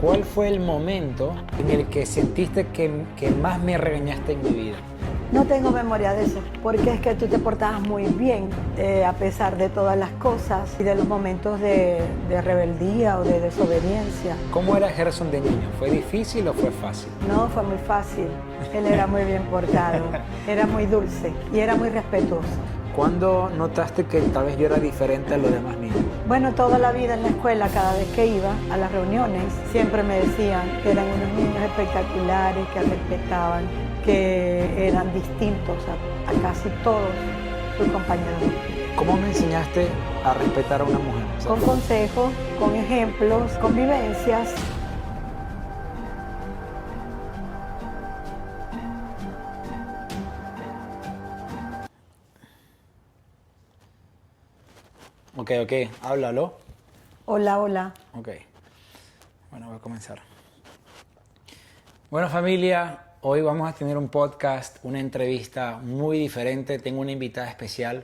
¿Cuál fue el momento en el que sentiste que más me regañaste en mi vida? No tengo memoria de eso, porque es que tú te portabas muy bien a pesar de todas las cosas y de los momentos de rebeldía o de desobediencia. ¿Cómo era Gerson de niño? ¿Fue difícil o fue fácil? No, fue muy fácil. Él era muy bien portado, era muy dulce y era muy respetuoso. ¿Cuándo notaste que tal vez yo era diferente a los demás niños? Bueno, toda la vida en la escuela, cada vez que iba a las reuniones, siempre me decían que eran unos niños espectaculares, que respetaban, que eran distintos a casi todos sus compañeros. ¿Cómo me enseñaste a respetar a una mujer? Con consejos, con ejemplos, con vivencias. Ok, háblalo. Hola, hola. Ok, bueno, voy a comenzar. Bueno, familia, hoy vamos a tener un podcast, una entrevista muy diferente. Tengo una invitada especial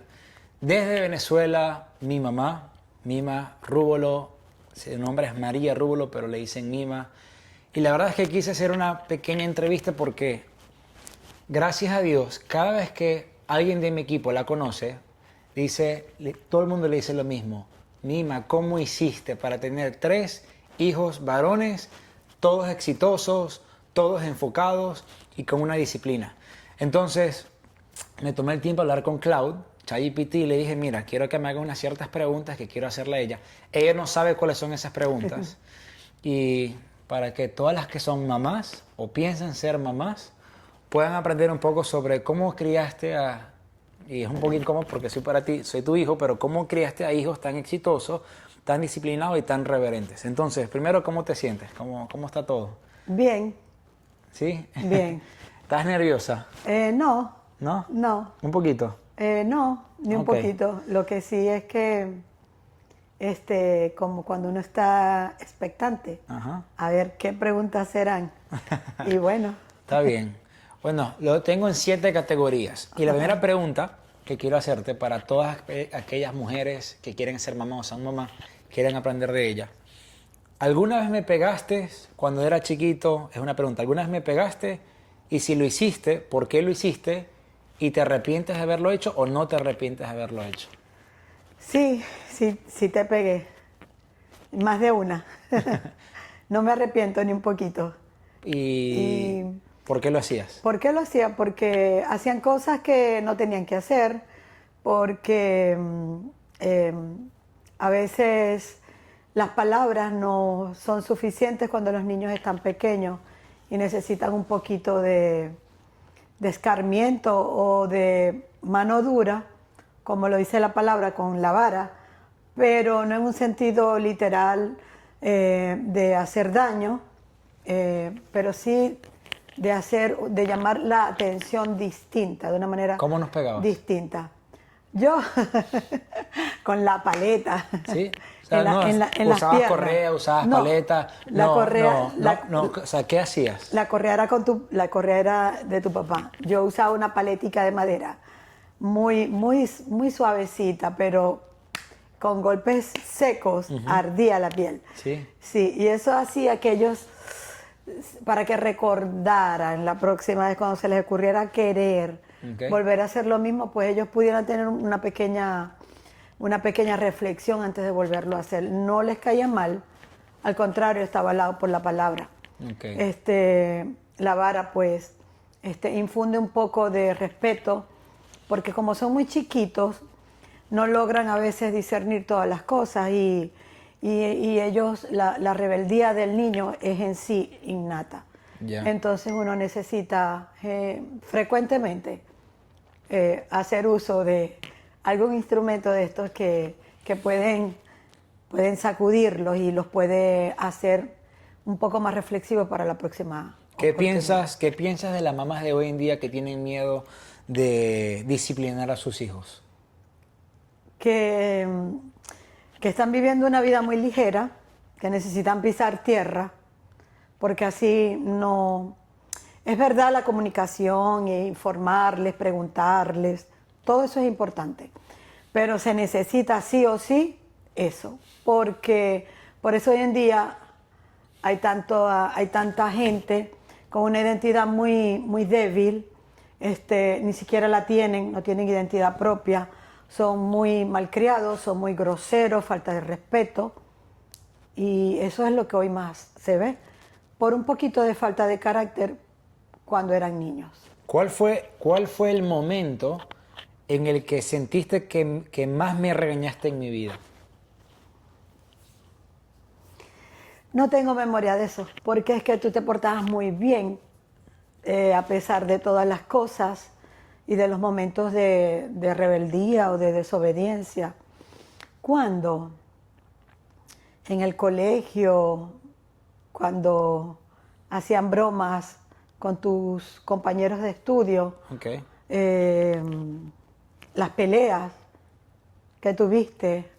desde Venezuela, mi mamá, Mima Rúbolo. Su nombre es María Rúbolo, pero le dicen Mima. Y la verdad es que quise hacer una pequeña entrevista porque, gracias a Dios, cada vez que alguien de mi equipo la conoce, todo el mundo le dice lo mismo. Mima, ¿cómo hiciste para tener 3 hijos varones, todos exitosos, todos enfocados y con una disciplina? Entonces, me tomé el tiempo de hablar con Cloud, ChatGPT, y le dije, mira, quiero que me haga unas ciertas preguntas que quiero hacerle a ella. Ella no sabe cuáles son esas preguntas. Y para que todas las que son mamás o piensan ser mamás puedan aprender un poco sobre cómo criaste a... Y es un poco incómodo porque soy tu hijo, pero cómo criaste a hijos tan exitosos, tan disciplinados y tan reverentes. Entonces, primero, ¿cómo te sientes? ¿Cómo está todo? Bien. ¿Sí? Bien. ¿Estás nerviosa? No. ¿No? No. ¿Un poquito? No, ni un Ok. poquito. Lo que sí es que, como cuando uno está expectante, Ajá. a ver qué preguntas serán. Y bueno. Está bien. Bueno, lo tengo en 7 categorías. Y la primera pregunta que quiero hacerte para todas aquellas mujeres que quieren ser mamás o son mamás, quieren aprender de ella. ¿Alguna vez me pegaste cuando era chiquito? Es una pregunta. ¿Alguna vez me pegaste? Y si lo hiciste, ¿por qué lo hiciste? ¿Y te arrepientes de haberlo hecho o no te arrepientes de haberlo hecho? Sí, sí te pegué. Más de una. No me arrepiento ni un poquito. ¿Y ¿Y por qué lo hacías? por qué lo hacía? Porque hacían cosas que no tenían que hacer, porque a veces las palabras no son suficientes cuando los niños están pequeños y necesitan un poquito de escarmiento o de mano dura, como lo dice la palabra, con la vara, pero no en un sentido literal de hacer daño, pero sí de llamar la atención distinta, de una manera ¿Cómo nos pegabas? distinta. Yo, con la paleta, ¿Sí? O sea, en las usabas piernas. correa, usabas No, paleta. la correa, O sea, ¿qué hacías? la correa era la correa era de tu papá. Yo usaba una paletica de madera, muy suavecita, pero con golpes secos ardía la piel. Sí. Sí, y eso hacía que ellos, para que recordaran la próxima vez cuando se les ocurriera querer Ok. volver a hacer lo mismo, pues ellos pudieran tener una pequeña reflexión antes de volverlo a hacer. No les caía mal, al contrario, estaba al lado por la palabra. Ok. La vara, pues, infunde un poco de respeto, porque como son muy chiquitos, no logran a veces discernir todas las cosas y ellos, la rebeldía del niño es en sí innata. Ya. Entonces uno necesita frecuentemente hacer uso de algún instrumento de estos que pueden sacudirlos y los puede hacer un poco más reflexivos para la próxima ¿Qué oportunidad. qué piensas de las mamás de hoy en día que tienen miedo de disciplinar a sus hijos? Que, que están viviendo una vida muy ligera, que necesitan pisar tierra, porque así no... Es verdad la comunicación, informarles, preguntarles, todo eso es importante, pero se necesita sí o sí eso, porque por eso hoy en día hay tanta gente con una identidad muy, muy débil, ni siquiera la tienen, no tienen identidad propia, son muy malcriados, son muy groseros, falta de respeto, y eso es lo que hoy más se ve, por un poquito de falta de carácter cuando eran niños. ¿Cuál fue el momento en el que sentiste que más me regañaste en mi vida? No tengo memoria de eso, porque es que tú te portabas muy bien, a pesar de todas las cosas y de los momentos de rebeldía o de desobediencia. ¿Cuándo? En el colegio, cuando hacían bromas con tus compañeros de estudio, Okay. las peleas que tuviste.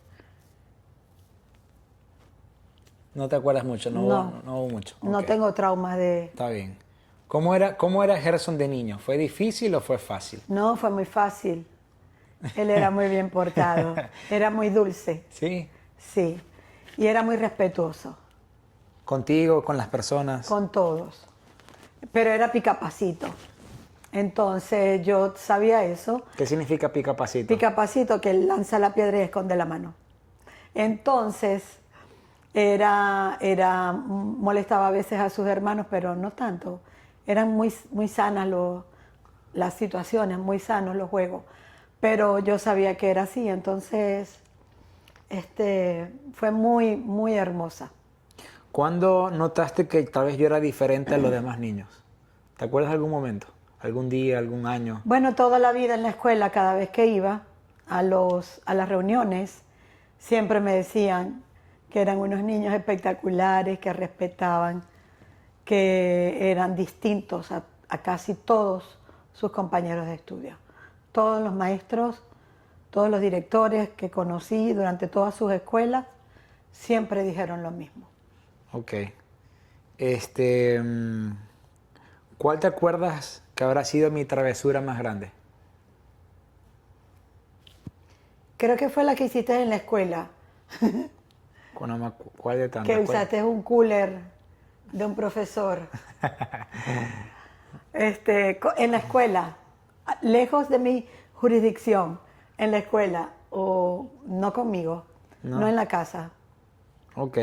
No te acuerdas mucho, no hubo mucho. No Ok. tengo traumas de... Está bien. ¿Cómo era Gerson de niño? ¿Fue difícil o fue fácil? No, fue muy fácil. Él era muy bien portado, era muy dulce, ¿Sí? sí, y era muy respetuoso ¿Contigo, con las personas? con todos, pero era picapacito. Entonces yo sabía eso. ¿Qué significa picapacito? Picapacito, que él lanza la piedra y esconde la mano. Entonces molestaba a veces a sus hermanos, pero no tanto. Eran muy, muy sanas las situaciones, muy sanos los juegos. Pero yo sabía que era así, entonces fue muy, muy hermosa. ¿Cuándo notaste que tal vez yo era diferente a los demás niños? ¿Te acuerdas de algún momento? ¿Algún día, algún año? Bueno, toda la vida en la escuela, cada vez que iba a las reuniones, siempre me decían que eran unos niños espectaculares, que respetaban, que eran distintos a casi todos sus compañeros de estudio. Todos los maestros, todos los directores que conocí durante todas sus escuelas, siempre dijeron lo mismo. Ok. ¿Cuál te acuerdas que habrá sido mi travesura más grande? Creo que fue la que hiciste en la escuela, ¿Cuál de tantas? que usaste un cooler de un profesor. En la escuela, lejos de mi jurisdicción, en la escuela, o no conmigo, no en la casa. Ok.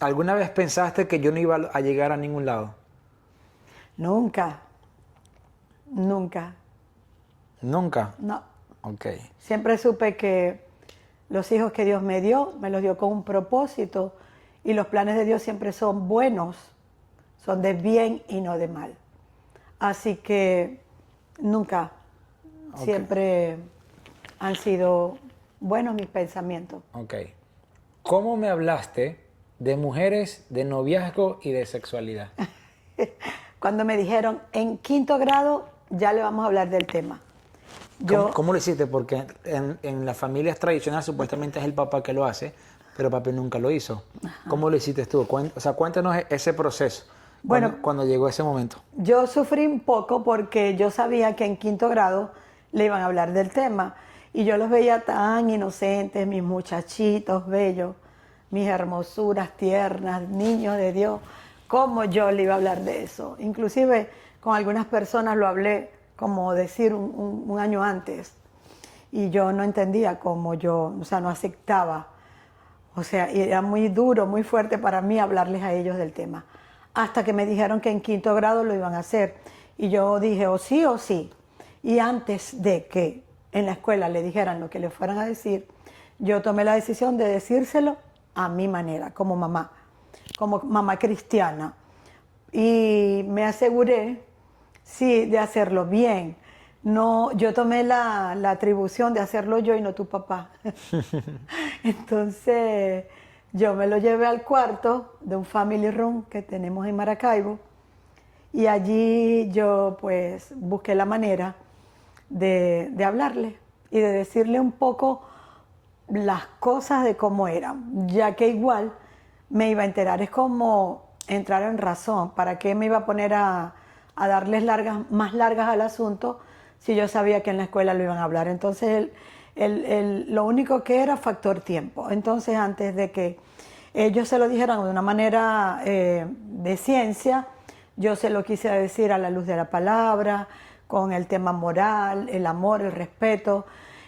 ¿Alguna vez pensaste que yo no iba a llegar a ningún lado? Nunca, nunca, ¿Nunca? no. Ok. Siempre supe que los hijos que Dios me los dio con un propósito, y los planes de Dios siempre son buenos, son de bien y no de mal. Así que nunca, siempre han sido buenos mis pensamientos. Ok. ¿Cómo me hablaste de mujeres, de noviazgo y de sexualidad? Cuando me dijeron, en 5º grado ya le vamos a hablar del tema. ¿Cómo lo hiciste? Porque en las familias tradicionales supuestamente es el papá que lo hace, pero papi nunca lo hizo. ¿Cómo lo hiciste tú? Cuéntanos ese proceso, Bueno, cuando llegó ese momento. yo sufrí un poco porque yo sabía que en 5º grado le iban a hablar del tema, y yo los veía tan inocentes, mis muchachitos bellos, mis hermosuras tiernas, niños de Dios. ¿Cómo yo le iba a hablar de eso? Inclusive con algunas personas lo hablé, como decir, un año antes, y yo no entendía cómo no aceptaba. O sea, y era muy duro, muy fuerte para mí hablarles a ellos del tema. Hasta que me dijeron que en 5º grado lo iban a hacer. Y yo dije, o sí o sí. Y antes de que en la escuela le dijeran lo que le fueran a decir, yo tomé la decisión de decírselo a mi manera, como mamá cristiana. Y me aseguré, sí, de hacerlo bien. No, yo tomé la atribución de hacerlo yo y no tu papá. Entonces, yo me lo llevé al cuarto de un family room que tenemos en Maracaibo, y allí yo pues busqué la manera de hablarle y de decirle un poco las cosas de cómo eran, ya que igual me iba a enterar. Es como entrar en razón. ¿Para qué me iba a poner a darles más largas al asunto si yo sabía que en la escuela lo iban a hablar? Entonces lo único que era factor tiempo. Entonces, antes de que Ellos se lo dijeron de una manera de ciencia, yo se lo quise decir a la luz de la palabra, con el tema moral, el amor, el respeto.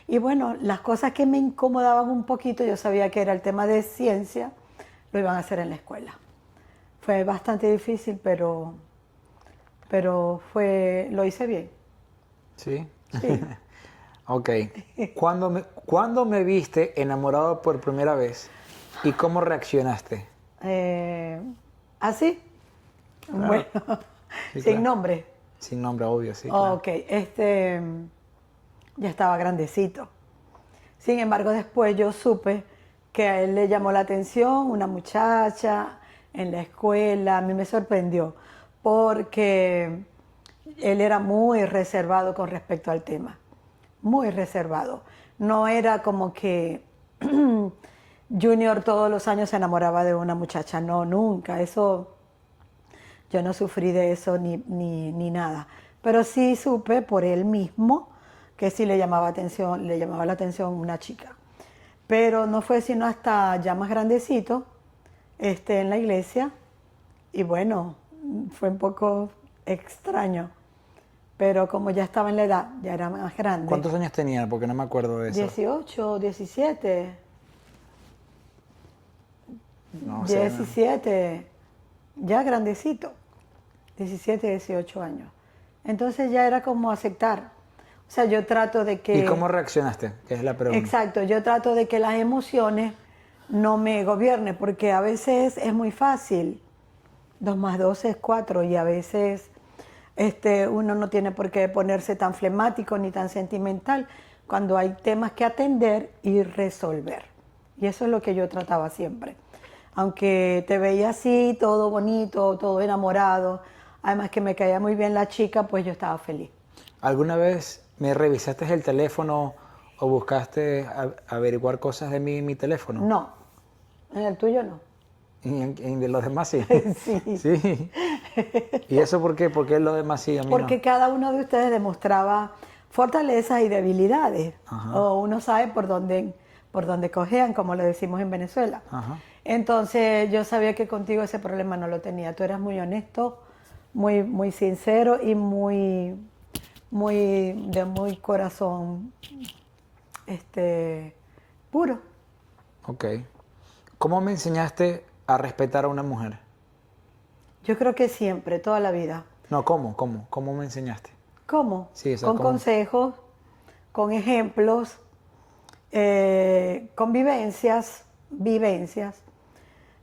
Y bueno, las cosas que me incomodaban un poquito, yo sabía que era el tema de ciencia, lo iban a hacer en la escuela. Fue bastante difícil, pero lo hice bien. ¿Sí? Sí. Ok. ¿Cuándo me viste enamorado por primera vez y cómo reaccionaste? ¿Así? Claro. Bueno, Sí, sin claro. nombre. Sin nombre, obvio, sí, claro. Ok, ya estaba grandecito. Sin embargo, después yo supe que a él le llamó la atención una muchacha en la escuela. A mí me sorprendió porque él era muy reservado con respecto al tema. Muy reservado. No era como que Junior todos los años se enamoraba de una muchacha. No, nunca. Eso, yo no sufrí de eso ni nada. Pero sí supe por él mismo que sí le llamaba la atención una chica. Pero no fue sino hasta ya más grandecito, en la iglesia, y bueno, fue un poco extraño. Pero como ya estaba en la edad, ya era más grande. ¿Cuántos años tenía? Porque no me acuerdo de eso. 18, 17, No sé. 17, ya grandecito, 17, 18 años. Entonces ya era como aceptar. O sea, yo trato de que... ¿Y cómo reaccionaste? Que es la pregunta. Exacto, yo trato de que las emociones no me gobiernen, porque a veces es muy fácil. 2 más 2 es 4 y a veces uno no tiene por qué ponerse tan flemático ni tan sentimental cuando hay temas que atender y resolver. Y eso es lo que yo trataba siempre. Aunque te veía así, todo bonito, todo enamorado, además que me caía muy bien la chica, pues yo estaba feliz. ¿Alguna vez me revisaste el teléfono o buscaste averiguar cosas de mí en mi teléfono? No, en el tuyo no. ¿Y en de los demás sí? Sí. Sí. ¿Y eso por qué? ¿Por qué los demás sí, a mí Porque no? cada uno de ustedes demostraba fortalezas y debilidades. Ajá. O uno sabe por dónde cojean, como lo decimos en Venezuela. Ajá. Entonces yo sabía que contigo ese problema no lo tenía. Tú eras muy honesto, muy sincero y de muy corazón puro. Ok. ¿Cómo me enseñaste a respetar a una mujer? Yo creo que siempre, toda la vida. No, ¿cómo? ¿Cómo me enseñaste? ¿Cómo? Sí, o sea, Con ¿cómo? consejos, con ejemplos, con vivencias.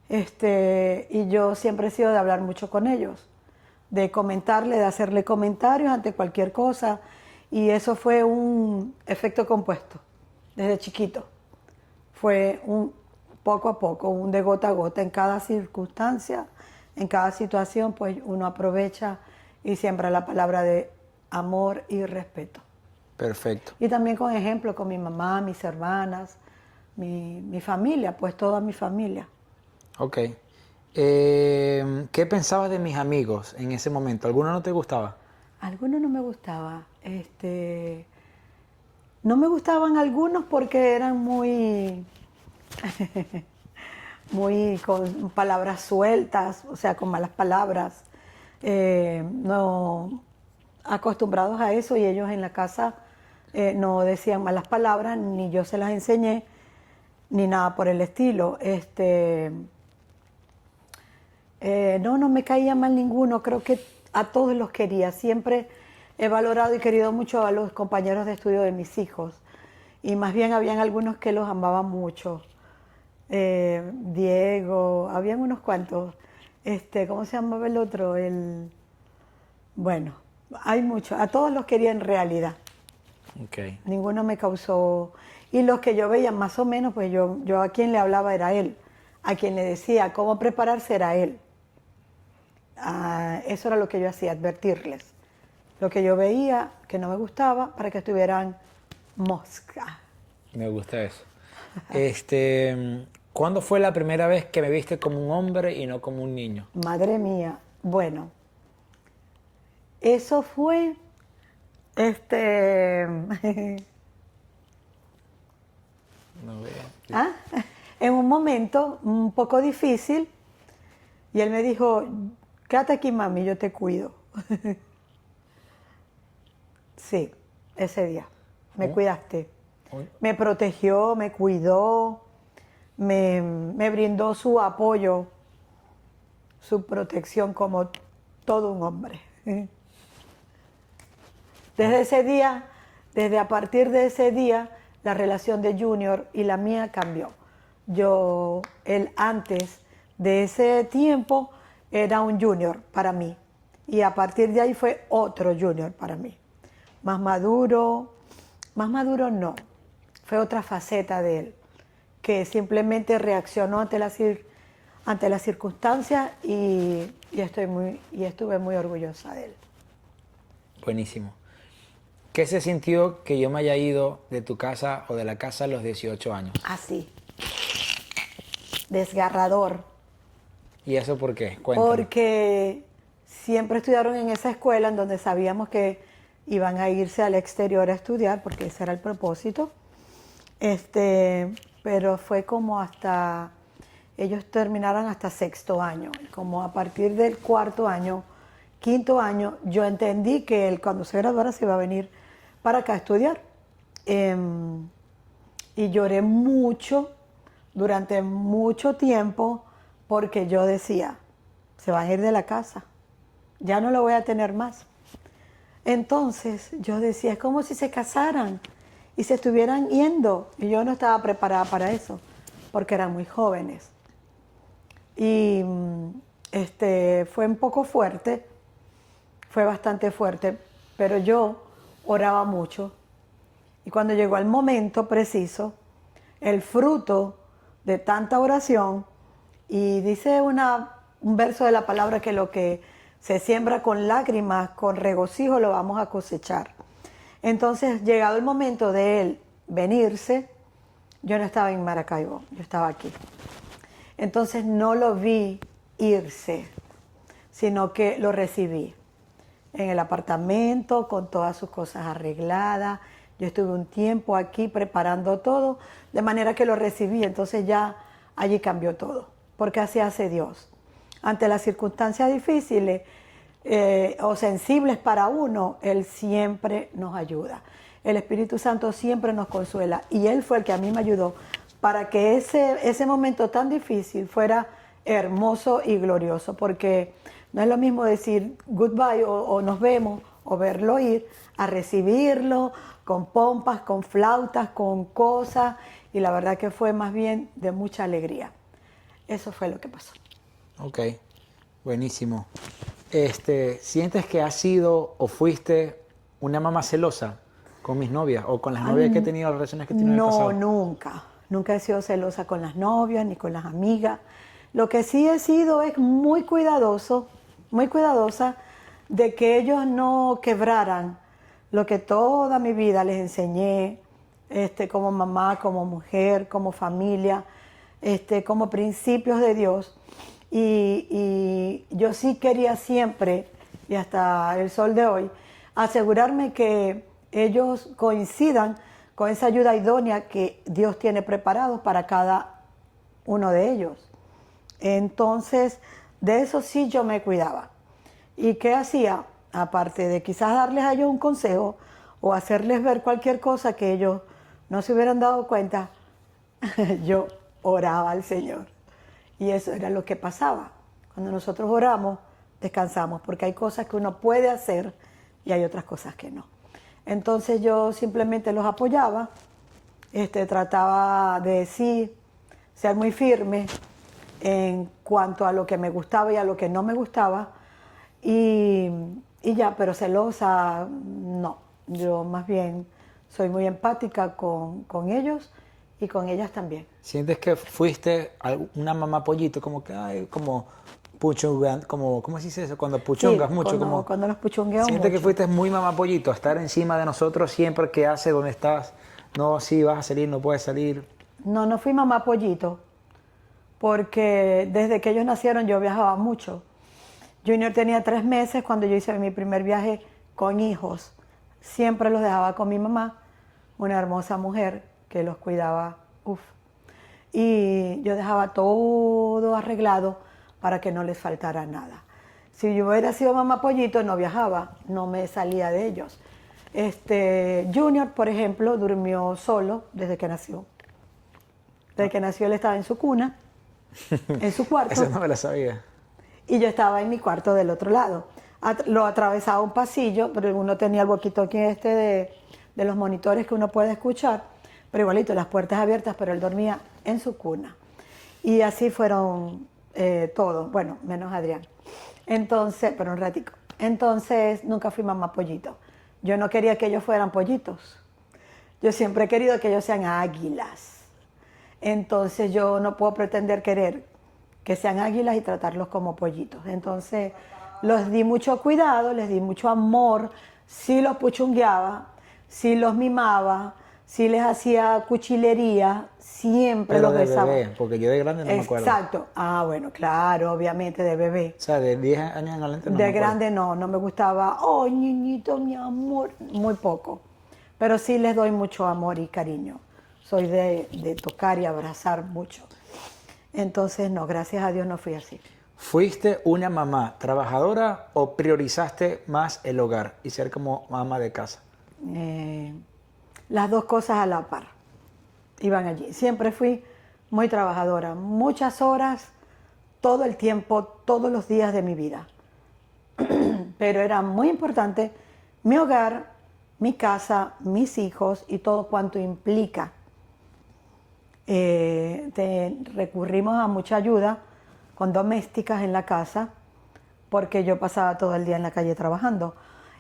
Y yo siempre he sido de hablar mucho con ellos, de comentarle, de hacerle comentarios ante cualquier cosa. Y eso fue un efecto compuesto, desde chiquito. Fue un poco a poco, un de gota a gota, en cada circunstancia, en cada situación, pues uno aprovecha y siembra la palabra de amor y respeto. Perfecto. Y también con ejemplo, con mi mamá, mis hermanas, mi familia, pues toda mi familia. Ok. ¿Qué pensabas de mis amigos en ese momento? ¿Alguno no te gustaba? Algunos no me gustaba. No me gustaban algunos porque eran muy con palabras sueltas, o sea, con malas palabras, no acostumbrados a eso, y ellos en la casa no decían malas palabras, ni yo se las enseñé, ni nada por el estilo. No me caía mal ninguno, creo que a todos los quería. Siempre he valorado y querido mucho a los compañeros de estudio de mis hijos, y más bien habían algunos que los amaba mucho. Diego, habían unos cuantos. ¿Cómo se llamaba el otro? Bueno, hay muchos. A todos los quería en realidad. Ok. Ninguno me causó... Y los que yo veía más o menos, pues yo a quien le hablaba era él. A quien le decía cómo prepararse era él. Eso era lo que yo hacía, advertirles. Lo que yo veía que no me gustaba para que estuvieran mosca. Me gusta eso. ¿Cuándo fue la primera vez que me viste como un hombre y no como un niño? Madre mía. Bueno, eso fue... No veo. ¿Ah? en un momento un poco difícil y él me dijo, quédate aquí mami, yo te cuido. Sí, ese día, me Oh, cuidaste. oh, Me protegió, me cuidó, me brindó su apoyo, su protección como todo un hombre. Desde ese día, desde a partir de ese día, la relación de Junior y la mía cambió. Él antes de ese tiempo era un Junior para mí y a partir de ahí fue otro Junior para mí. Más maduro no, fue otra faceta de él, que simplemente reaccionó ante las circunstancias y estuve muy orgullosa de él. buenísimo. ¿Qué se sintió que yo me haya ido de tu casa o de la casa a los 18 años? Así, desgarrador, ¿Y eso por qué? Cuéntame. porque siempre estudiaron en esa escuela en donde sabíamos que iban a irse al exterior a estudiar, porque ese era el propósito. Pero fue como hasta, ellos terminaron hasta sexto año, como a partir del cuarto año, quinto año, yo entendí que él cuando se graduara se iba a venir para acá a estudiar. Y lloré mucho, durante mucho tiempo, porque yo decía, se van a ir de la casa, ya no lo voy a tener más. Entonces yo decía, es como si se casaran y se estuvieran yendo. Y yo no estaba preparada para eso, porque eran muy jóvenes. Y fue un poco fuerte, fue bastante fuerte, pero yo oraba mucho. Y cuando llegó el momento preciso, el fruto de tanta oración, y dice un verso de la palabra que lo que se siembra con lágrimas, con regocijo, lo vamos a cosechar. Entonces, llegado el momento de él venirse, yo no estaba en Maracaibo, yo estaba aquí. Entonces no lo vi irse, sino que lo recibí en el apartamento con todas sus cosas arregladas. Yo estuve un tiempo aquí preparando todo, de manera que lo recibí. Entonces ya allí cambió todo, porque así hace Dios. Ante las circunstancias difíciles o sensibles para uno, Él siempre nos ayuda. El Espíritu Santo siempre nos consuela y Él fue el que a mí me ayudó para que ese momento tan difícil fuera hermoso y glorioso, porque no es lo mismo decir goodbye o nos vemos o verlo ir, a recibirlo con pompas, con flautas, con cosas, y la verdad que fue más bien de mucha alegría. Eso fue lo que pasó. Ok, buenísimo. ¿Sientes que has sido o fuiste una mamá celosa con mis novias o con las novias que he tenido, las relaciones que he tenido en el No, pasado? nunca. Nunca he sido celosa con las novias ni con las amigas. Lo que sí he sido es muy cuidadosa de que ellos no quebraran lo que toda mi vida les enseñé, como mamá, como mujer, como familia, como principios de Dios. Y yo sí quería siempre, y hasta el sol de hoy, asegurarme que ellos coincidan con esa ayuda idónea que Dios tiene preparado para cada uno de ellos. Entonces, de eso sí yo me cuidaba. ¿Y qué hacía? Aparte de quizás darles a ellos un consejo o hacerles ver cualquier cosa que ellos no se hubieran dado cuenta, yo oraba al Señor. Y eso era lo que pasaba. Cuando nosotros oramos, descansamos, porque hay cosas que uno puede hacer y hay otras cosas que no. Entonces yo simplemente los apoyaba, trataba de ser muy firme en cuanto a lo que me gustaba y a lo que no me gustaba, y ya, pero celosa, no. Yo más bien soy muy empática con ellos y con ellas también. ¿Sientes que fuiste una mamá pollito, como que, ay, como puchungan, como, ¿cómo se dice eso? Cuando puchungas Sí, mucho, cuando los puchongueo ¿sientes que mucho. fuiste muy mamá pollito, a estar encima de nosotros siempre? ¿Qué haces? ¿Dónde estás? No, sí, vas a salir, no puedes salir. No, no fui mamá pollito, porque desde que ellos nacieron yo viajaba mucho. Junior tenía 3 meses cuando yo hice mi primer viaje con hijos. Siempre los dejaba con mi mamá, una hermosa mujer que los cuidaba. Uf. y yo dejaba todo arreglado para que no les faltara nada. Si yo hubiera sido mamá pollito, no viajaba, no me salía de ellos. Junior, por ejemplo, durmió solo desde que nació. Desde que nació él estaba en su cuna, en su cuarto. Eso no me lo sabía. Y yo estaba en mi cuarto del otro lado. Lo atravesaba un pasillo, pero uno tenía el walkie-talkie de los monitores que uno puede escuchar, pero igualito, las puertas abiertas, pero él dormía en su cuna. Y así fueron todos, bueno, menos Adrián. Entonces, pero un ratico. Entonces, nunca fui mamá pollito. Yo no quería que ellos fueran pollitos. Yo siempre he querido que ellos sean águilas. Entonces, yo no puedo pretender querer que sean águilas y tratarlos como pollitos. Entonces, los di mucho cuidado, les di mucho amor, sí los puchungueaba, sí los mimaba, sí les hacía cuchilería, siempre Pero los de besaba. bebé, porque yo de grande no me acuerdo. Exacto. Ah, bueno, claro, obviamente de bebé. O sea, de 10 años en adelante no me De acuerdo. grande no me gustaba, oh, niñito, mi amor, muy poco. Pero sí les doy mucho amor y cariño. Soy de tocar y abrazar mucho. Entonces, no, gracias a Dios no fui así. ¿Fuiste una mamá trabajadora o priorizaste más el hogar y ser como mamá de casa? Las dos cosas a la par iban allí. Siempre fui muy trabajadora, muchas horas, todo el tiempo, todos los días de mi vida. Pero era muy importante mi hogar, mi casa, mis hijos y todo cuanto implica. Recurrimos a mucha ayuda con domésticas en la casa porque yo pasaba todo el día en la calle trabajando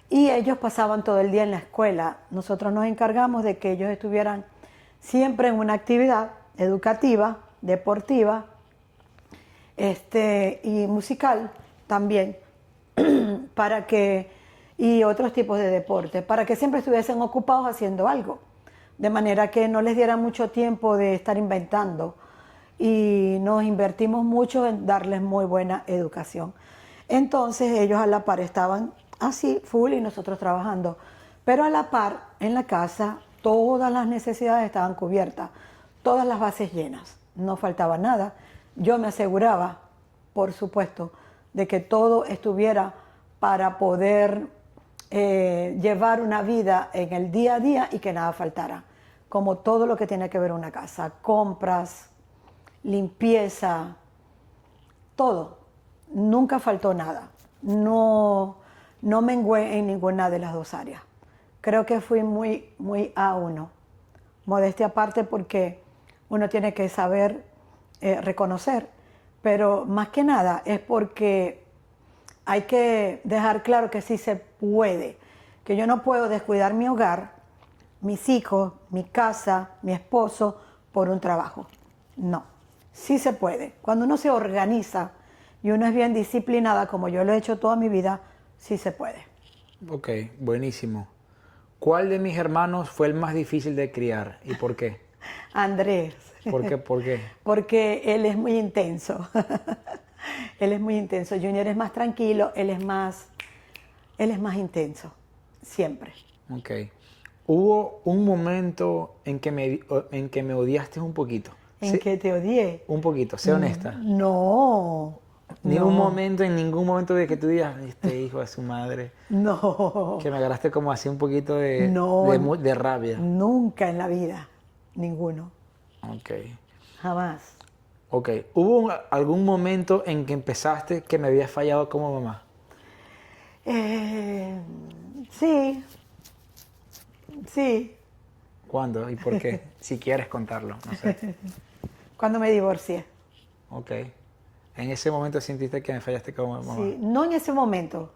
y ellos pasaban todo el día en la escuela. Nosotros nos encargamos de que ellos estuvieran siempre en una actividad educativa, deportiva y musical también y otros tipos de deportes, para que siempre estuviesen ocupados haciendo algo, de manera que no les diera mucho tiempo de estar inventando y nos invertimos mucho en darles muy buena educación. Entonces ellos a la par estaban así, full, y nosotros trabajando, pero a la par en la casa todas las necesidades estaban cubiertas, todas las bases llenas, no faltaba nada. Yo me aseguraba, por supuesto, de que todo estuviera para poder llevar una vida en el día a día y que nada faltara, como todo lo que tiene que ver una casa, compras, limpieza, todo. Nunca faltó nada. No mengué en ninguna de las dos áreas. Creo que fui muy A1. Modestia aparte porque uno tiene que saber reconocer, pero más que nada es porque hay que dejar claro que sí se puede, que yo no puedo descuidar mi hogar, mis hijos, mi casa, mi esposo por un trabajo. No, sí se puede. Cuando uno se organiza y uno es bien disciplinada, como yo lo he hecho toda mi vida, sí se puede. Ok, buenísimo. ¿Cuál de mis hermanos fue el más difícil de criar y por qué? Andrés. ¿Por qué? ¿Por qué? Porque él es muy intenso. Él es muy intenso. Junior es más tranquilo, él es más intenso, siempre. Ok. ¿Hubo un momento en que me odiaste un poquito? ¿En qué te odié? Un poquito, sé honesta. No. En ningún momento de que tú digas, este hijo de su madre, No. que me agarraste como así un poquito No. de rabia. Nunca en la vida. Ninguno. Ok. Jamás. Ok. ¿Hubo algún momento en que empezaste que me habías fallado como mamá? Sí. Sí. ¿Cuándo y por qué? Si quieres contarlo, no sé. Cuando me divorcié. Ok. ¿En ese momento sentiste que me fallaste como mamá? Sí. No en ese momento.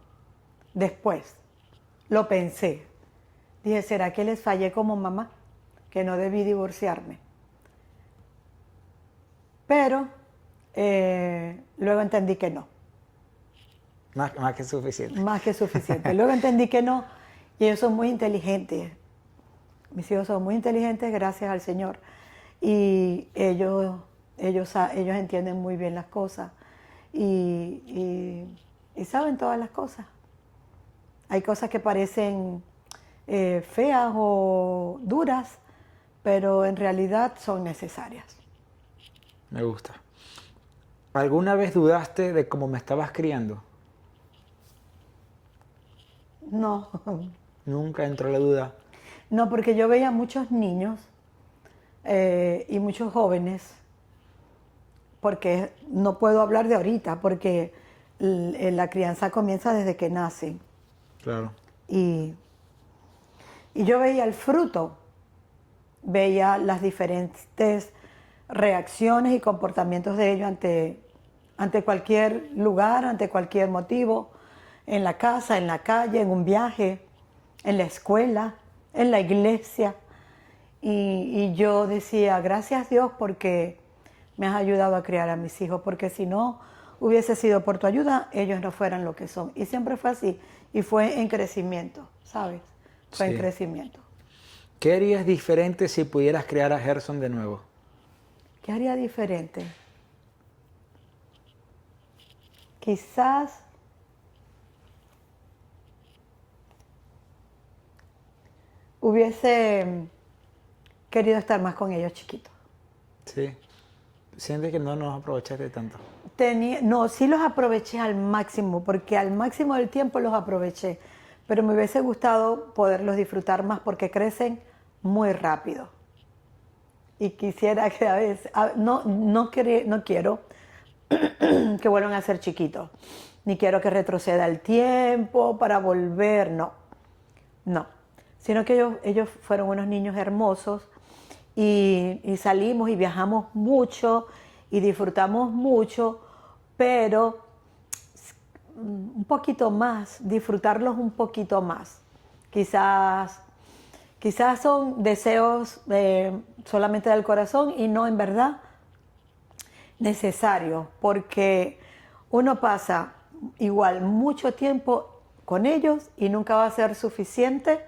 Después. Lo pensé. Dije, ¿será que les fallé como mamá? Que no debí divorciarme. Pero luego entendí que no. Más que suficiente. Más que suficiente. Luego entendí que no. Y ellos son muy inteligentes. Mis hijos son muy inteligentes, gracias al Señor. Y ellos entienden muy bien las cosas. Y saben todas las cosas. Hay cosas que parecen feas o duras, pero en realidad son necesarias. Me gusta. ¿Alguna vez dudaste de cómo me estabas criando? No, Nunca entró la duda. no, porque yo veía muchos niños y muchos jóvenes, porque no puedo hablar de ahorita, porque la crianza comienza desde que nacen. Claro. Y, y yo veía el fruto, veía las diferentes reacciones y comportamientos de ellos ante cualquier lugar, ante cualquier motivo, en la casa, en la calle, en un viaje, en la escuela, en la iglesia. Y yo decía, gracias Dios porque me has ayudado a criar a mis hijos, porque si no hubiese sido por tu ayuda, ellos no fueran lo que son. Y siempre fue así, y fue en crecimiento, ¿sabes? Fue en Sí. crecimiento. ¿Qué harías diferente si pudieras crear a Gerson de nuevo? ¿Qué haría diferente? Quizás hubiese querido estar más con ellos chiquitos. Sí. ¿Sientes que no nos aprovechaste tanto? No, sí los aproveché al máximo, porque al máximo del tiempo los aproveché, pero me hubiese gustado poderlos disfrutar más porque crecen muy rápido. Y quisiera que a veces, no quiero que vuelvan a ser chiquitos, ni quiero que retroceda el tiempo para volver, no, sino que ellos fueron unos niños hermosos y salimos y viajamos mucho y disfrutamos mucho, pero un poquito más, disfrutarlos un poquito más. Quizás son deseos solamente del corazón y no en verdad necesarios, porque uno pasa igual mucho tiempo con ellos y nunca va a ser suficiente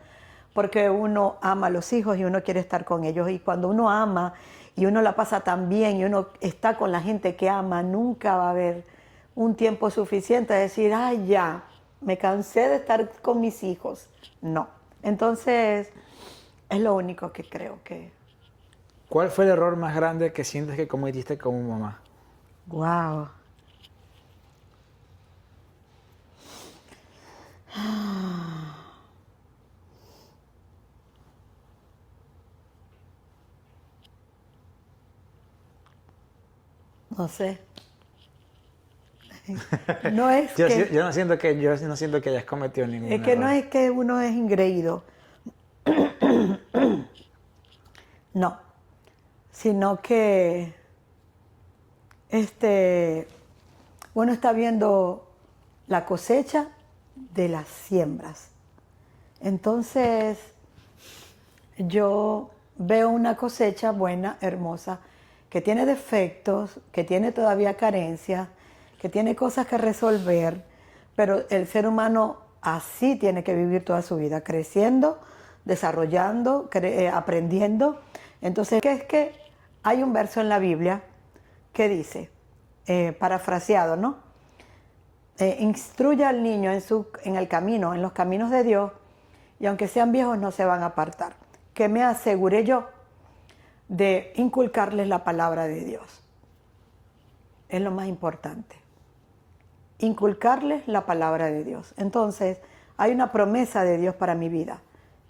porque uno ama a los hijos y uno quiere estar con ellos. Y cuando uno ama y uno la pasa tan bien y uno está con la gente que ama, nunca va a haber un tiempo suficiente de decir, ay, ya, me cansé de estar con mis hijos. No. Entonces, es lo único que creo que... ¿Cuál fue el error más grande que sientes que cometiste como mamá? Wow. No sé. No es que... Yo no siento que hayas cometido ningún Es que no error. es que uno es ingreído. No. Sino que uno está viendo la cosecha de las siembras. Entonces, yo veo una cosecha buena, hermosa, que tiene defectos, que tiene todavía carencias, que tiene cosas que resolver, pero el ser humano así tiene que vivir toda su vida, creciendo, desarrollando, aprendiendo. Entonces, ¿qué es que hay un verso en la Biblia que dice, parafraseado, ¿no? Instruye al niño en el camino, en los caminos de Dios, y aunque sean viejos no se van a apartar. Que me aseguré yo de inculcarles la palabra de Dios. Es lo más importante. Inculcarles la palabra de Dios. Entonces, hay una promesa de Dios para mi vida.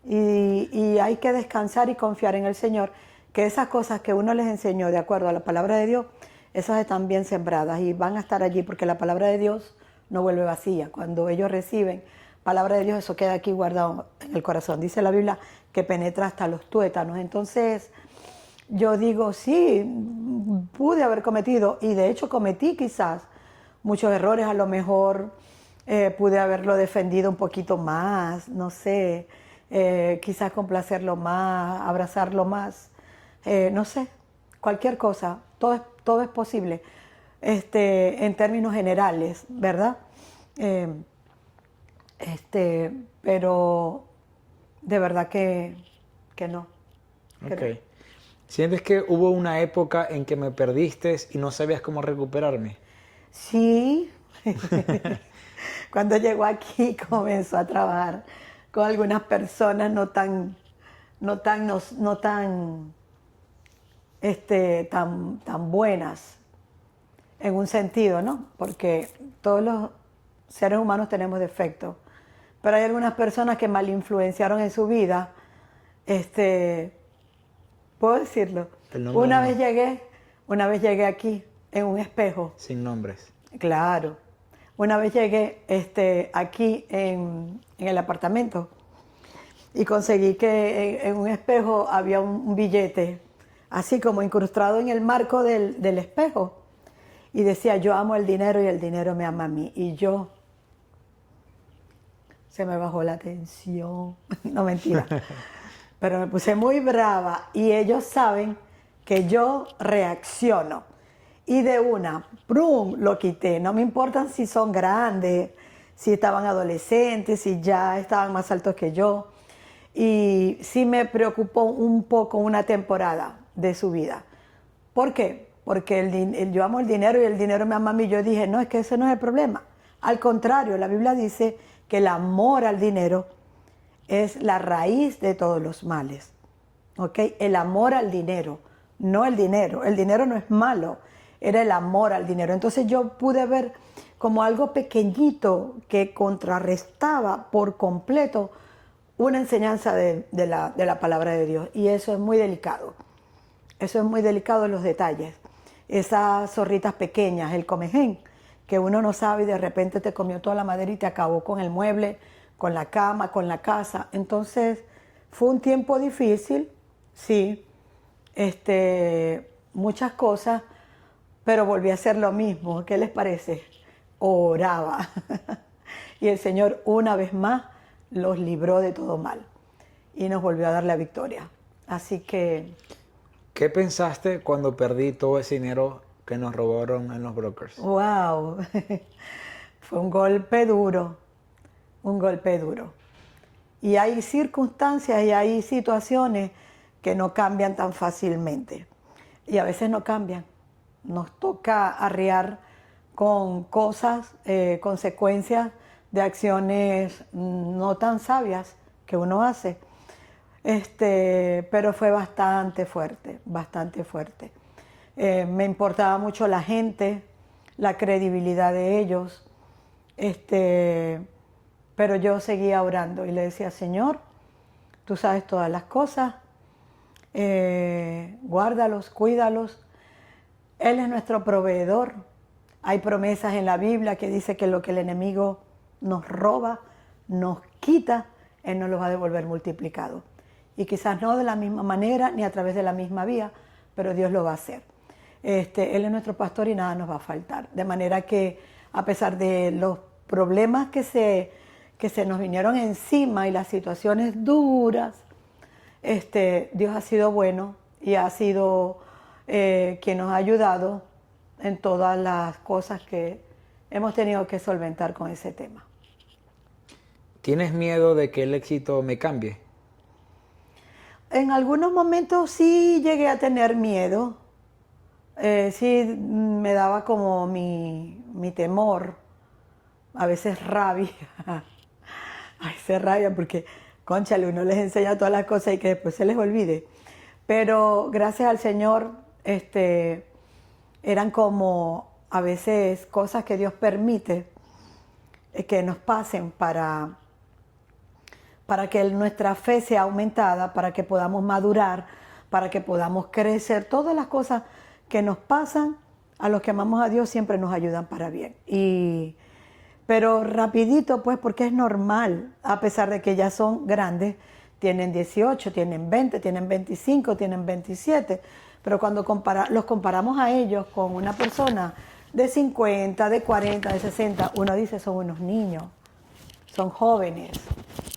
Y hay que descansar y confiar en el Señor, que esas cosas que uno les enseñó de acuerdo a la palabra de Dios, esas están bien sembradas y van a estar allí, porque la palabra de Dios no vuelve vacía. Cuando ellos reciben palabra de Dios, eso queda aquí guardado en el corazón. Dice la Biblia que penetra hasta los tuétanos. Entonces, yo digo, sí, pude haber cometido, y de hecho cometí quizás muchos errores. A lo mejor pude haberlo defendido un poquito más, no sé, quizás complacerlo más, abrazarlo más, no sé, cualquier cosa, todo es posible, en términos generales, ¿verdad? Pero de verdad que no. Ok. ¿Sientes que hubo una época en que me perdiste y no sabías cómo recuperarme? Sí, cuando llegó aquí comenzó a trabajar con algunas personas no tan tan buenas en un sentido, ¿no? Porque todos los seres humanos tenemos defectos, pero hay algunas personas que mal influenciaron en su vida. ¿Puedo decirlo? Una vez llegué aquí en un espejo. Sin nombres. Claro. Una vez llegué aquí en el apartamento y conseguí que en un espejo había un billete, así como incrustado en el marco del espejo. Y decía, yo amo el dinero y el dinero me ama a mí. Y se me bajó la tensión. No, mentira. Pero me puse muy brava y ellos saben que yo reacciono. Y de una, ¡prum!, lo quité. No me importan si son grandes, si estaban adolescentes, si ya estaban más altos que yo. Y sí me preocupó un poco una temporada de su vida. ¿Por qué? Porque yo amo el dinero y el dinero me ama a mí. Yo dije, no, es que ese no es el problema. Al contrario, la Biblia dice que el amor al dinero es la raíz de todos los males. ¿Ok? El amor al dinero, no el dinero. El dinero no es malo, era el amor al dinero. Entonces yo pude ver como algo pequeñito que contrarrestaba por completo una enseñanza de la palabra de Dios. Y eso es muy delicado. Eso es muy delicado en los detalles. Esas zorritas pequeñas, el comején, que uno no sabe y de repente te comió toda la madera y te acabó con el mueble, con la cama, con la casa. Entonces, fue un tiempo difícil, sí, muchas cosas, pero volví a hacer lo mismo. ¿Qué les parece? Oraba. Y el Señor una vez más los libró de todo mal y nos volvió a dar la victoria. Así que... ¿Qué pensaste cuando perdí todo ese dinero que nos robaron en los brokers? ¡Wow! Fue un golpe duro, un golpe duro. Y hay circunstancias y hay situaciones que no cambian tan fácilmente. Y a veces no cambian. Nos toca arrear con cosas, consecuencias de acciones no tan sabias que uno hace. Pero fue bastante fuerte, bastante fuerte. Me importaba mucho la gente, la credibilidad de ellos, pero yo seguía orando y le decía, Señor, tú sabes todas las cosas, guárdalos, cuídalos. Él es nuestro proveedor. Hay promesas en la Biblia que dice que lo que el enemigo nos roba, nos quita, Él nos lo va a devolver multiplicado. Y quizás no de la misma manera ni a través de la misma vía, pero Dios lo va a hacer. Él es nuestro pastor y nada nos va a faltar. De manera que a pesar de los problemas que se nos vinieron encima y las situaciones duras, Dios ha sido bueno y ha sido quien nos ha ayudado en todas las cosas que hemos tenido que solventar con ese tema. ¿Tienes miedo de que el éxito me cambie? En algunos momentos sí llegué a tener miedo, sí me daba como mi temor, a veces rabia, a veces rabia porque, cónchale, uno les enseña todas las cosas y que después se les olvide. Pero gracias al Señor, eran como a veces cosas que Dios permite que nos pasen para que nuestra fe sea aumentada, para que podamos madurar, para que podamos crecer. Todas las cosas que nos pasan a los que amamos a Dios siempre nos ayudan para bien. Pero rapidito, pues, porque es normal, a pesar de que ya son grandes, tienen 18, tienen 20, tienen 25, tienen 27, pero cuando los comparamos a ellos con una persona de 50, de 40, de 60, uno dice son unos niños, son jóvenes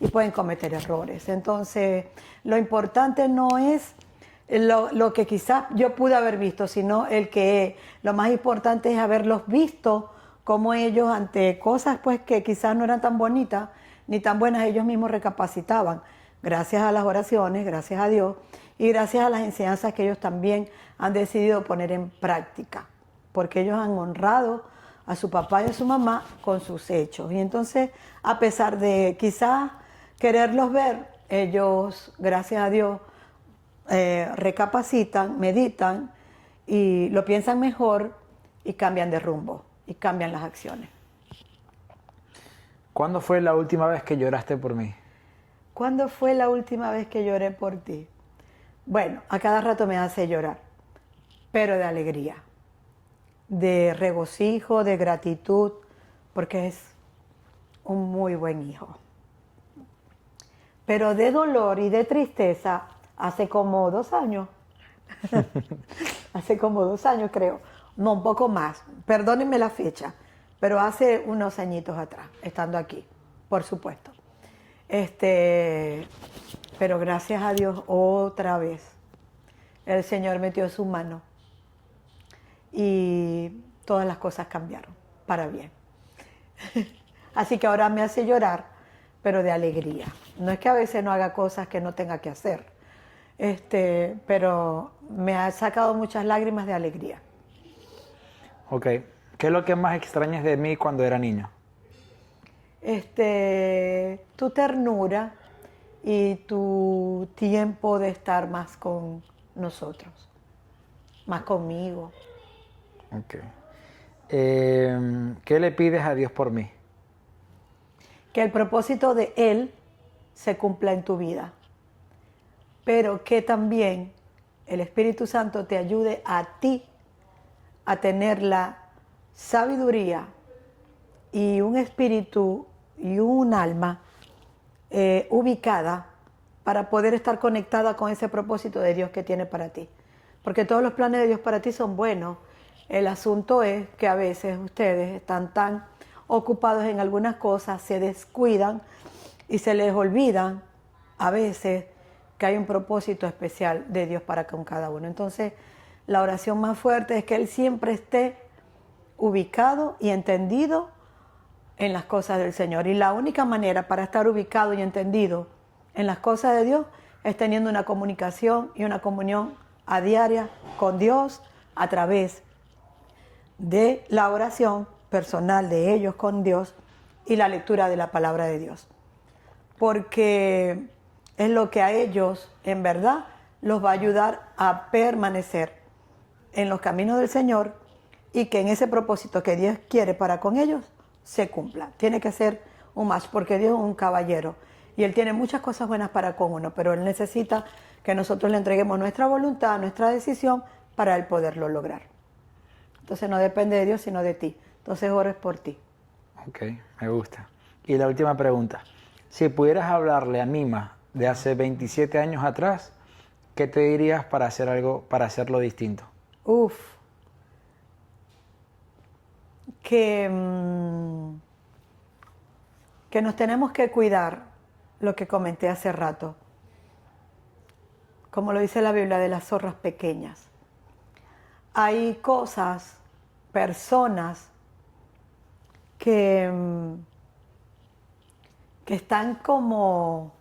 y pueden cometer errores. Entonces, lo importante no es lo que quizás yo pude haber visto, sino lo más importante es haberlos visto como ellos ante cosas pues que quizás no eran tan bonitas ni tan buenas, ellos mismos recapacitaban. Gracias a las oraciones, gracias a Dios y gracias a las enseñanzas que ellos también han decidido poner en práctica, porque ellos han honrado a su papá y a su mamá con sus hechos. Y entonces, a pesar de quizás quererlos ver, ellos, gracias a Dios, recapacitan, meditan y lo piensan mejor y cambian de rumbo y cambian las acciones. ¿Cuándo fue la última vez que lloraste por mí? ¿Cuándo fue la última vez que lloré por ti? Bueno, a cada rato me hace llorar, pero de alegría, de regocijo, de gratitud, porque es un muy buen hijo. Pero de dolor y de tristeza hace como 2 años. Hace como 2 años creo, no, un poco más, perdónenme la fecha, pero hace unos añitos atrás, estando aquí, por supuesto. Pero gracias a Dios otra vez el Señor metió su mano y todas las cosas cambiaron para bien. Así que ahora me hace llorar, pero de alegría. No es que a veces no haga cosas que no tenga que hacer, pero me ha sacado muchas lágrimas de alegría. Ok. ¿Qué es lo que más extrañas de mí cuando era niño? Tu ternura y tu tiempo de estar más con nosotros, más conmigo. Ok. ¿Qué le pides a Dios por mí? Que el propósito de Él se cumpla en tu vida, pero que también el Espíritu Santo te ayude a ti a tener la sabiduría y un espíritu y un alma ubicada para poder estar conectada con ese propósito de Dios que tiene para ti. Porque todos los planes de Dios para ti son buenos. El asunto es que a veces ustedes están tan ocupados en algunas cosas, se descuidan y se les olvidan a veces que hay un propósito especial de Dios para con cada uno. Entonces, la oración más fuerte es que Él siempre esté ubicado y entendido en las cosas del Señor. Y la única manera para estar ubicado y entendido en las cosas de Dios es teniendo una comunicación y una comunión a diaria con Dios a través de la oración personal de ellos con Dios y la lectura de la palabra de Dios. Porque es lo que a ellos, en verdad, los va a ayudar a permanecer en los caminos del Señor y que en ese propósito que Dios quiere para con ellos se cumpla. Tiene que ser un match porque Dios es un caballero y Él tiene muchas cosas buenas para con uno, pero Él necesita que nosotros le entreguemos nuestra voluntad, nuestra decisión para Él poderlo lograr. Entonces no depende de Dios sino de ti. Entonces oro es por ti. Ok, me gusta. Y la última pregunta. Si pudieras hablarle a Mima de hace 27 años atrás, ¿qué te dirías para hacer algo, para hacerlo distinto? Que nos tenemos que cuidar, lo que comenté hace rato, como lo dice la Biblia, de las zorras pequeñas. Hay cosas, personas que están como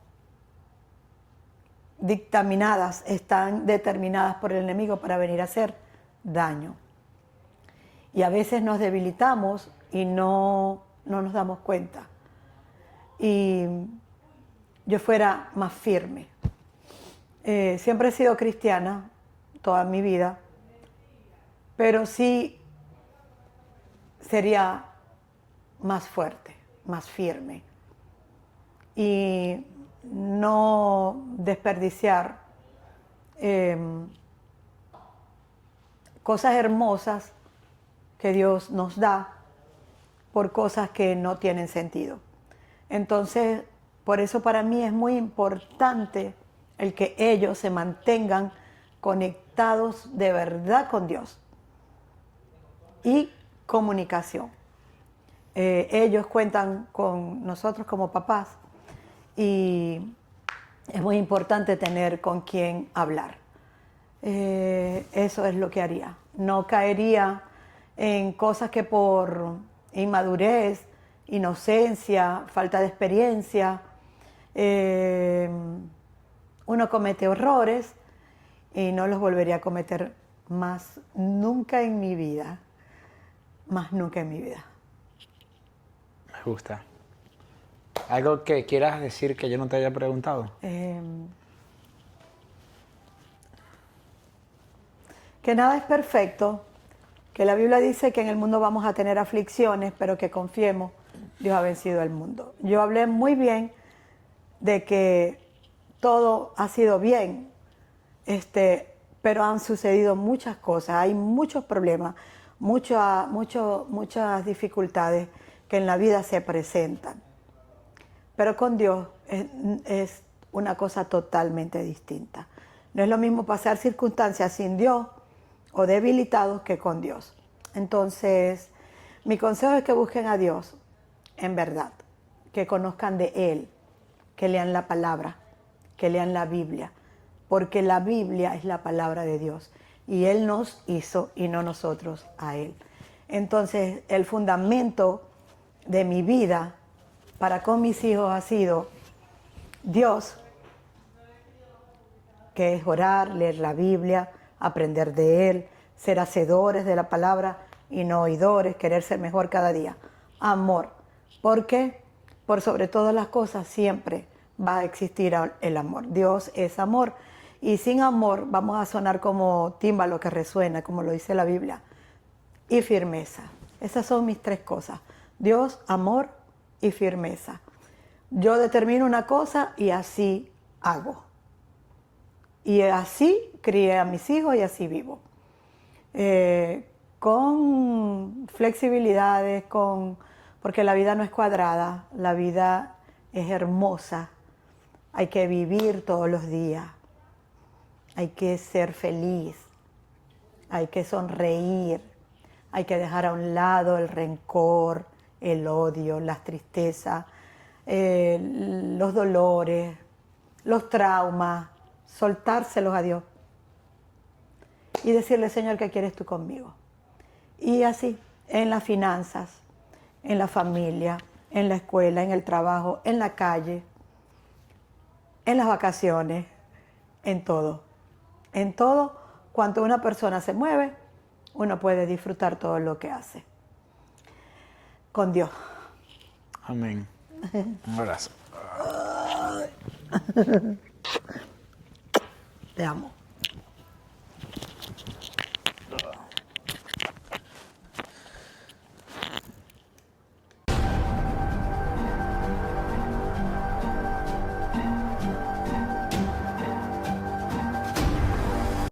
dictaminadas, están determinadas por el enemigo para venir a hacer daño. Y a veces nos debilitamos y no nos damos cuenta. Y yo fuera más firme. Siempre he sido cristiana toda mi vida, pero sí sería más fuerte, más firme. Y no desperdiciar cosas hermosas que Dios nos da por cosas que no tienen sentido. Entonces, por eso para mí es muy importante el que ellos se mantengan conectados de verdad con Dios y comunicación. Ellos cuentan con nosotros como papás y es muy importante tener con quién hablar. Eso es lo que haría. No caería en cosas que por inmadurez, inocencia, falta de experiencia, uno comete errores y no los volvería a cometer más nunca en mi vida. Más nunca en mi vida. Me gusta. ¿Algo que quieras decir que yo no te haya preguntado? que nada es perfecto, que la Biblia dice que en el mundo vamos a tener aflicciones, pero que confiemos, Dios ha vencido el mundo. Yo hablé muy bien de que todo ha sido bien, pero han sucedido muchas cosas, hay muchos problemas, muchas dificultades que en la vida se presentan. Pero con Dios es una cosa totalmente distinta. No es lo mismo pasar circunstancias sin Dios o debilitados que con Dios. Entonces, mi consejo es que busquen a Dios en verdad, que conozcan de Él, que lean la palabra, que lean la Biblia, porque la Biblia es la palabra de Dios y Él nos hizo y no nosotros a Él. Entonces, el fundamento de mi vida para con mis hijos ha sido Dios, que es orar, leer la Biblia, aprender de Él, ser hacedores de la palabra y no oidores, querer ser mejor cada día. Amor. ¿Por qué? Por sobre todas las cosas siempre va a existir el amor. Dios es amor. Y sin amor vamos a sonar como tímbalo que resuena, como lo dice la Biblia. Y firmeza. Esas son mis tres cosas. Dios, amor y firmeza. Yo determino una cosa y así hago. Y así crié a mis hijos y así vivo. Con flexibilidades, porque la vida no es cuadrada, la vida es hermosa. Hay que vivir todos los días. Hay que ser feliz. Hay que sonreír. Hay que dejar a un lado el rencor, el odio, las tristezas, los dolores, los traumas, soltárselos a Dios y decirle, Señor, ¿qué quieres tú conmigo? Y así, en las finanzas, en la familia, en la escuela, en el trabajo, en la calle, en las vacaciones, en todo. En todo, cuando una persona se mueve, uno puede disfrutar todo lo que hace. Con Dios. Amén. Un abrazo. Te amo.